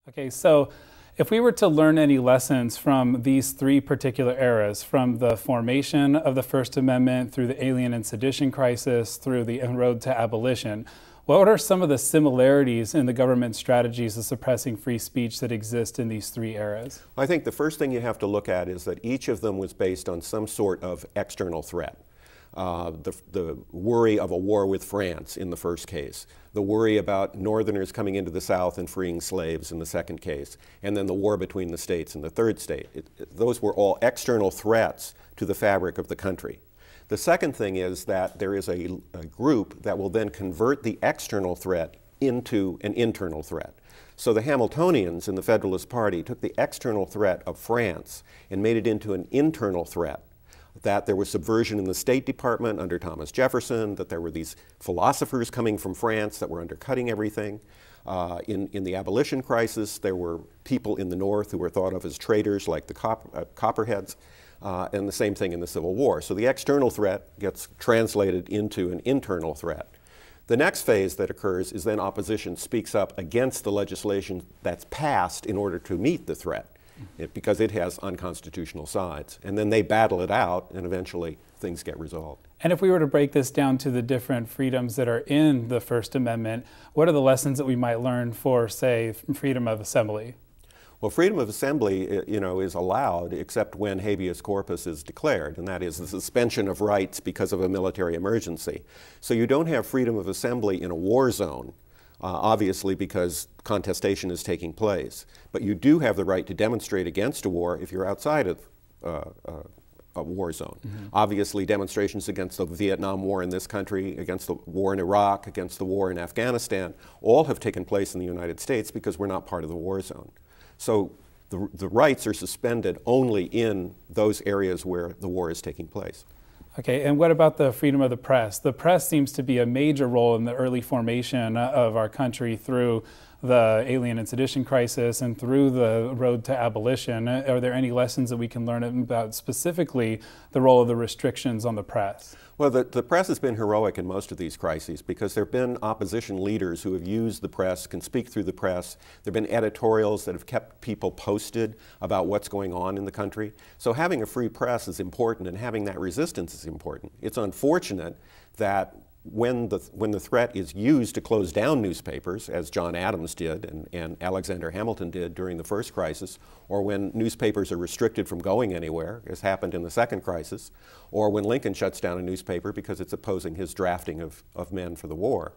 Okay, so if we were to learn any lessons from these three particular eras, from the formation of the First Amendment through the Alien and Sedition Crisis, through the road to abolition, what are some of the similarities in the government strategies of suppressing free speech that exist in these three eras? Well, I think the first thing you have to look at is that each of them was based on some sort of external threat. The worry of a war with France in the first case, the worry about Northerners coming into the South and freeing slaves in the second case, and then the war between the states in the third state. Those were all external threats to the fabric of the country. The second thing is that there is a group that will then convert the external threat into an internal threat. So the Hamiltonians in the Federalist Party took the external threat of France and made it into an internal threat. That there was subversion in the State Department under Thomas Jefferson, that there were these philosophers coming from France that were undercutting everything. In the abolition crisis, there were people in the North who were thought of as traitors like the Copperheads, and the same thing in the Civil War. So the external threat gets translated into an internal threat. The next phase that occurs is then opposition speaks up against the legislation that's passed in order to meet the threat. Because it has unconstitutional sides. And then they battle it out, and eventually things get resolved. And if we were to break this down to the different freedoms that are in the First Amendment, what are the lessons that we might learn for, say, freedom of assembly? Well, freedom of assembly, is allowed except when habeas corpus is declared, and that is the suspension of rights because of a military emergency. So you don't have freedom of assembly in a war zone. Obviously because contestation is taking place. But you do have the right to demonstrate against a war if you're outside of a war zone. Mm-hmm. Obviously demonstrations against the Vietnam War in this country, against the war in Iraq, against the war in Afghanistan, all have taken place in the United States because we're not part of the war zone. So the rights are suspended only in those areas where the war is taking place. Okay, and what about the freedom of the press? The press seems to be a major role in the early formation of our country through the Alien and Sedition Crisis and through the road to abolition. Are there any lessons that we can learn about specifically the role of the restrictions on the press? Well, the press has been heroic in most of these crises because there have been opposition leaders who have used the press, can speak through the press. There have been editorials that have kept people posted about what's going on in the country. So having a free press is important, and having that resistance is important. It's unfortunate that when the threat is used to close down newspapers, as John Adams did and Alexander Hamilton did during the first crisis, or when newspapers are restricted from going anywhere, as happened in the second crisis, or when Lincoln shuts down a newspaper because it's opposing his drafting of men for the war.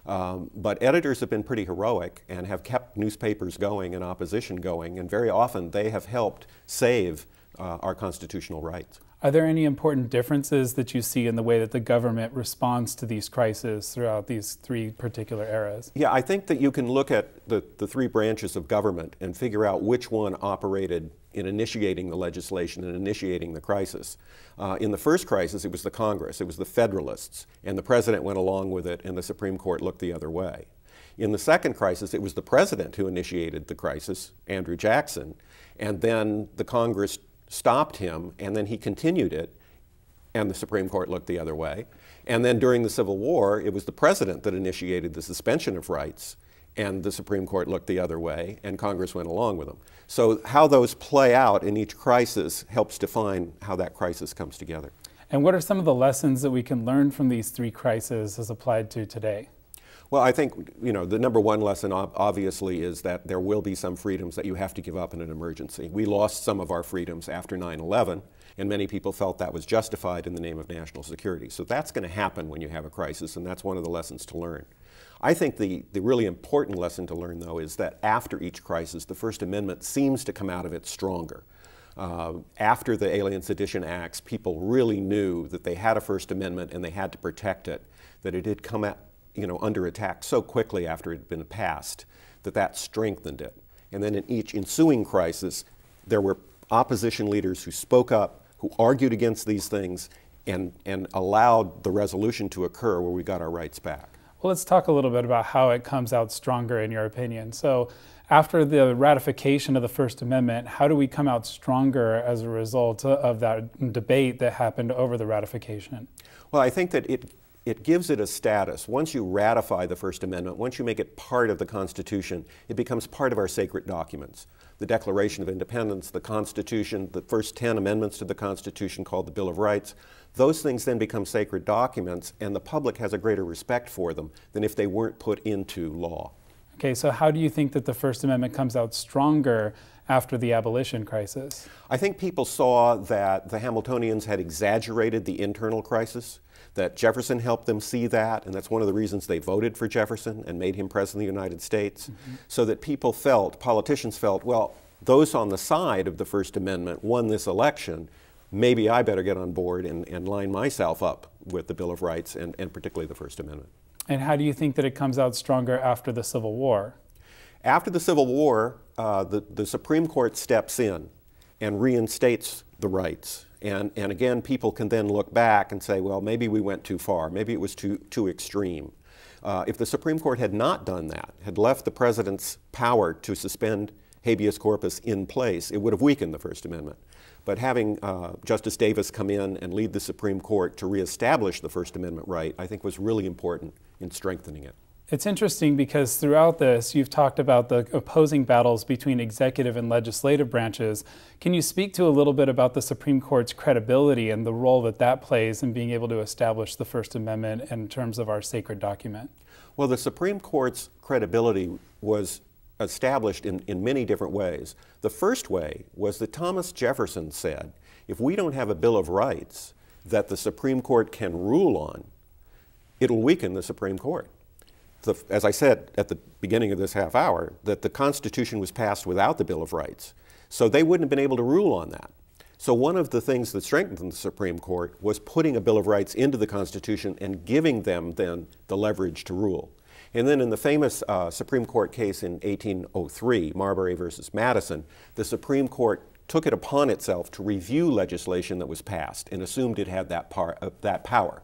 But editors have been pretty heroic and have kept newspapers going and opposition going, and very often they have helped save our constitutional rights. Are there any important differences that you see in the way that the government responds to these crises throughout these three particular eras? Yeah, I think that you can look at the three branches of government and figure out which one operated in initiating the legislation and initiating the crisis. In the first crisis, it was the Congress, it was the Federalists, and the President went along with it, and the Supreme Court looked the other way. In the second crisis, it was the President who initiated the crisis, Andrew Jackson, and then the Congress stopped him, and then he continued it, and the Supreme Court looked the other way. And then during the Civil War, it was the President that initiated the suspension of rights, and the Supreme Court looked the other way, and Congress went along with them. So how those play out in each crisis helps define how that crisis comes together. And what are some of the lessons that we can learn from these three crises as applied to today? Well, I think, the number one lesson obviously is that there will be some freedoms that you have to give up in an emergency. We lost some of our freedoms after 9/11, and many people felt that was justified in the name of national security. So that's going to happen when you have a crisis, and that's one of the lessons to learn. I think the really important lesson to learn, though, is that after each crisis, the First Amendment seems to come out of it stronger. After the Alien Sedition Acts, people really knew that they had a First Amendment and they had to protect it, that it had come out under attack so quickly after it had been passed, that strengthened it. And then in each ensuing crisis, there were opposition leaders who spoke up, who argued against these things, and allowed the resolution to occur where we got our rights back. Well, let's talk a little bit about how it comes out stronger in your opinion. So after the ratification of the First Amendment, how do we come out stronger as a result of that debate that happened over the ratification? Well, I think that it gives it a status. Once you ratify the First Amendment, once you make it part of the Constitution, it becomes part of our sacred documents. The Declaration of Independence, the Constitution, the first 10 amendments to the Constitution called the Bill of Rights, those things then become sacred documents, and the public has a greater respect for them than if they weren't put into law. Okay, so how do you think that the First Amendment comes out stronger after the abolition crisis? I think people saw that the Hamiltonians had exaggerated the internal crisis, that Jefferson helped them see that, and that's one of the reasons they voted for Jefferson and made him President of the United States, so that people felt, politicians felt, well, those on the side of the First Amendment won this election, maybe I better get on board and line myself up with the Bill of Rights and particularly the First Amendment. And how do you think that it comes out stronger after the Civil War? After the Civil War, the Supreme Court steps in and reinstates the rights. And again, people can then look back and say, well, maybe we went too far. Maybe it was too extreme. If the Supreme Court had not done that, had left the president's power to suspend habeas corpus in place, it would have weakened the First Amendment. But having Justice Davis come in and lead the Supreme Court to reestablish the First Amendment right, I think was really important in strengthening it. It's interesting because throughout this, you've talked about the opposing battles between executive and legislative branches. Can you speak to a little bit about the Supreme Court's credibility and the role that that plays in being able to establish the First Amendment in terms of our sacred document? Well, the Supreme Court's credibility was established in many different ways. The first way was that Thomas Jefferson said, if we don't have a Bill of Rights that the Supreme Court can rule on, it'll weaken the Supreme Court. As I said at the beginning of this half hour, that the Constitution was passed without the Bill of Rights, so they wouldn't have been able to rule on that. So one of the things that strengthened the Supreme Court was putting a Bill of Rights into the Constitution and giving them then the leverage to rule. And then in the famous Supreme Court case in 1803, Marbury versus Madison, the Supreme Court took it upon itself to review legislation that was passed and assumed it had that power.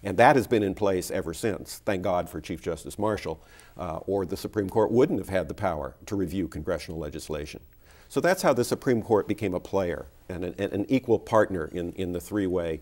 And that has been in place ever since. Thank God for Chief Justice Marshall, or the Supreme Court wouldn't have had the power to review congressional legislation. So that's how the Supreme Court became a player and an equal partner in the three-way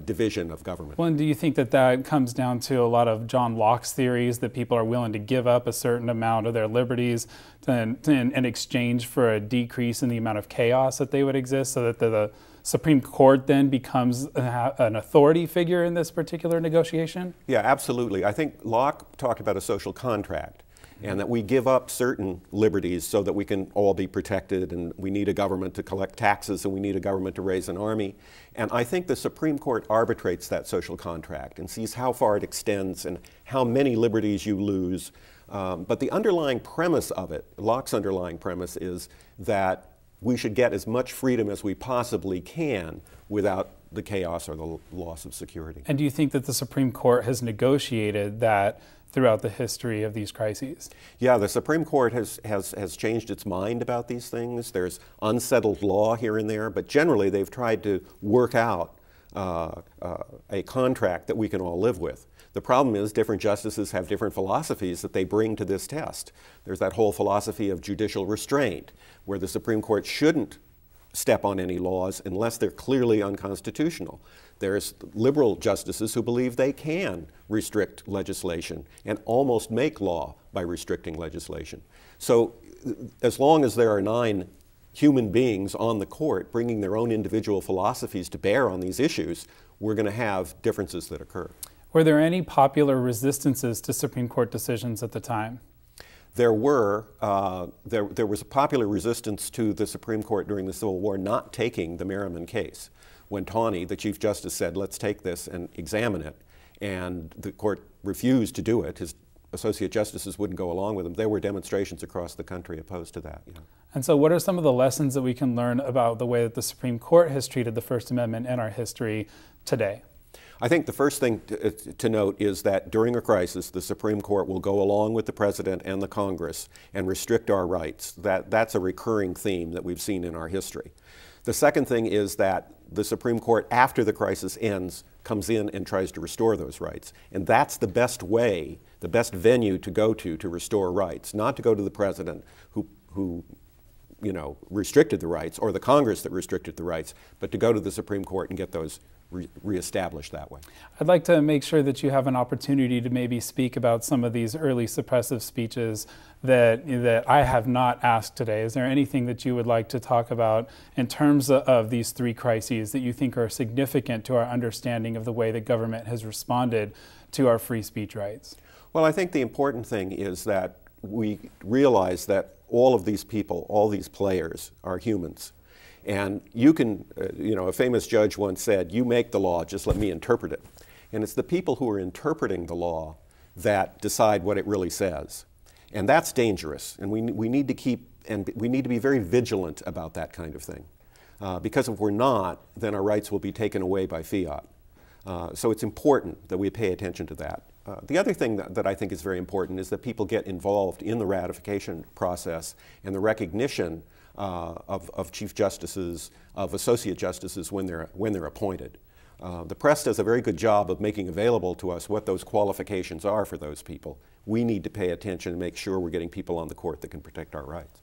division of government. Well, and do you think that that comes down to a lot of John Locke's theories that people are willing to give up a certain amount of their liberties in exchange for a decrease in the amount of chaos that they would exist, so that the Supreme Court then becomes an authority figure in this particular negotiation? Yeah, absolutely. I think Locke talked about a social contract, and that we give up certain liberties so that we can all be protected, and we need a government to collect taxes, and we need a government to raise an army. And I think the Supreme Court arbitrates that social contract and sees how far it extends and how many liberties you lose. But the underlying premise of it, Locke's underlying premise, is that we should get as much freedom as we possibly can without the chaos or the loss of security. And do you think that the Supreme Court has negotiated that throughout the history of these crises? Yeah, the Supreme Court has changed its mind about these things. There's unsettled law here and there, but generally they've tried to work out a contract that we can all live with. The problem is different justices have different philosophies that they bring to this test. There's that whole philosophy of judicial restraint, where the Supreme Court shouldn't step on any laws unless they're clearly unconstitutional. There's liberal justices who believe they can restrict legislation and almost make law by restricting legislation. So as long as there are 9 human beings on the court bringing their own individual philosophies to bear on these issues, we're going to have differences that occur. Were there any popular resistances to Supreme Court decisions at the time? There were. There was a popular resistance to the Supreme Court during the Civil War not taking the Merriman case. When Tawney, the Chief Justice, said, let's take this and examine it, and the court refused to do it, his associate justices wouldn't go along with him, there were demonstrations across the country opposed to that. And so what are some of the lessons that we can learn about the way that the Supreme Court has treated the First Amendment in our history today? I think the first thing to note is that during a crisis, the Supreme Court will go along with the President and the Congress and restrict our rights. That's a recurring theme that we've seen in our history. The second thing is that the Supreme Court, after the crisis ends, comes in and tries to restore those rights. And that's the best way, the best venue to go to restore rights, not to go to the President who restricted the rights, or the Congress that restricted the rights, but to go to the Supreme Court and get those reestablished that way. I'd like to make sure that you have an opportunity to maybe speak about some of these early suppressive speeches that I have not asked today. Is there anything that you would like to talk about in terms of these three crises that you think are significant to our understanding of the way that government has responded to our free speech rights? Well, I think the important thing is that we realize that all of these people, all these players, are humans. And you can, a famous judge once said, "You make the law, just let me interpret it." And it's the people who are interpreting the law that decide what it really says. And that's dangerous. And we need to be very vigilant about that kind of thing. Because if we're not, then our rights will be taken away by fiat. So it's important that we pay attention to that. The other thing that I think is very important is that people get involved in the ratification process and the recognition of chief justices, of associate justices when they're appointed. The press does a very good job of making available to us what those qualifications are for those people. We need to pay attention and make sure we're getting people on the court that can protect our rights.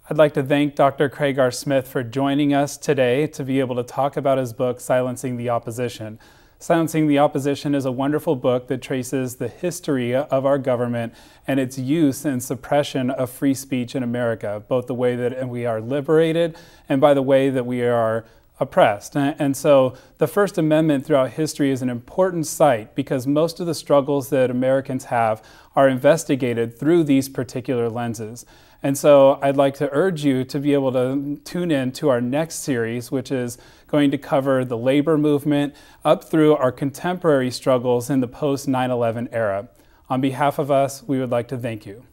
I'd like to thank Dr. Craig R. Smith for joining us today to be able to talk about his book, Silencing the Opposition. Silencing the Opposition is a wonderful book that traces the history of our government and its use and suppression of free speech in America, both the way that we are liberated and by the way that we are oppressed. And so the First Amendment throughout history is an important site because most of the struggles that Americans have are investigated through these particular lenses. And so I'd like to urge you to be able to tune in to our next series, which is going to cover the labor movement up through our contemporary struggles in the post-9/11 era. On behalf of us, we would like to thank you.